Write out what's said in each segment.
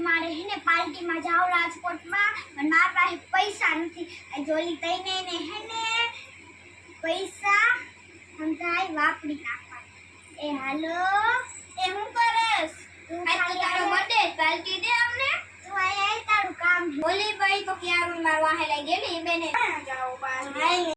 મારે હે ને પાર્ટીમાં જાવ રાજકોટમાં પણ મારા પાસે પૈસા નથી. આ જોલી તઈને ને હે ને પૈસા સમજાય વાપરી નાખવા. એ હાલો એ હું કરસ આજ તો તારો બર્થડે પાર્ટી દે અમને. તું આય તારું કામ બોલી ભાઈ તો ક્યારું માર વાહે લઈ ગયેલી બેને જાઓ પાસ હાય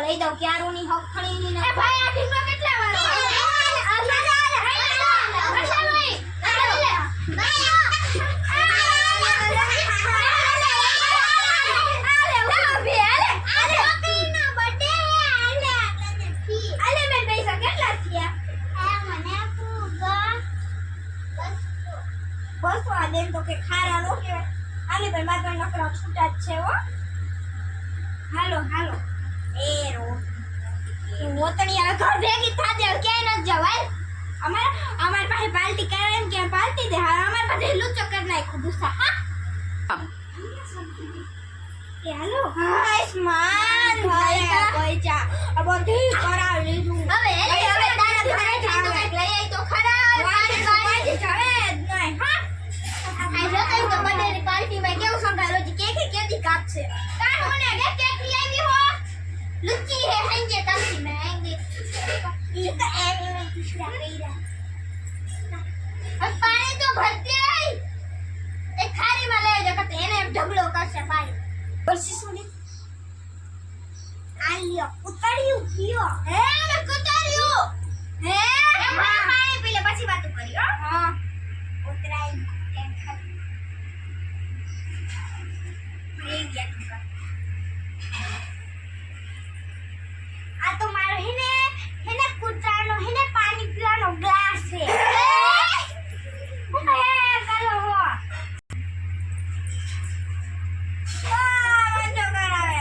લઈ દઉં ક્યારું ની હક ખણી ની એ ભાઈ આ ઢીંગલો કેટલા વાળો તો કે ખારા નો કેવાય આલે ભાઈ માત્ર નકરા છૂટા જ છે હો. હાલો હાલો એ રો મોતણી આ ઘર ભેગી થાજે ક્યાંય ન જવાય. અમાર પાસે પાર્ટી કરે એમ કે પાર્ટી દે હા અમાર પાસે લુચો કર નાખ્યો ગુસ્સા હા કે હાલો આયુષ્માન ભાઈ કોઈ ચા આ બધું કરાવ લીધું. હવે તારા ઘરે જઈ તો કઈક લઈ આવી તો ખરા પાર્ટી જવે નહીં હા આ જોતા તો બર્થડે પાર્ટી માં કેવું સંભાળો છે કેક કેદી કાપશે કાન હોને કે કેક લઈ આવી હો લુચ્ચી હે હંજે તાસી મે આएंगे ये तो एमी में पिछला गई रहा अब पानी तो भरते आई एक खारी में ले जा कहते એને ઢગલો કરશે પાણી પરસી સુની આલ્યો ઉતાર્યું પીઓ હે મે ઉતાર્યું હે એમાં પાણી પી લે પછી વાત કરી હો હા ઉતરાઈ એમ ખાલી એ ગયા આ તો મારો હેને કૂતરાનો હેને પાણી પીવાનો ગ્લાસ છે ચાલો હો મંજો કરાવે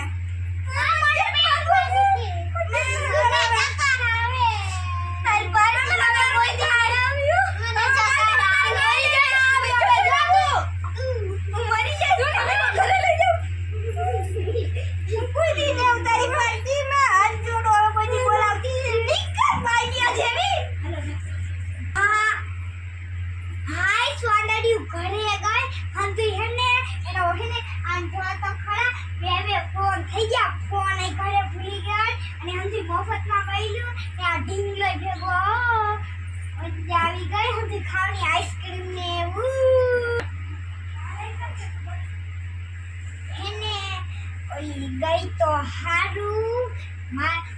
મને ગઈ તો હારું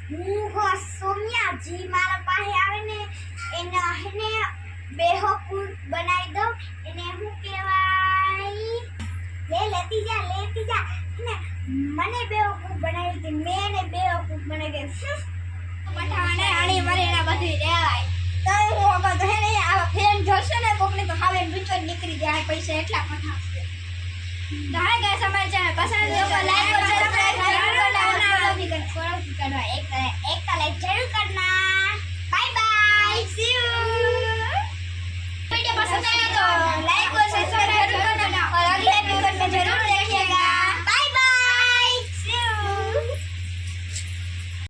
હું હો સોમ્યા જી મારા પાસે આવે ને એને હેને બેહકુર બનાવી દઉં એને હું કહેવાય લેતી જા ને મને બેવકૂફ બનાવી દે મેં ને બેવકૂફ બનાવી દે પઠાવાને આણી મરેના બધું રહેવાય તો હું હવે તો હેને આ ફેન જોશે ને કોકને તો હવે બીચો નીકળી જાય પૈસા એટલા પઠાવશે. तो हाय गाइस हमारे चैनल पसंद है तो लाइक और सब्सक्राइब जरूर करना. एक का लाइक जरूर करना.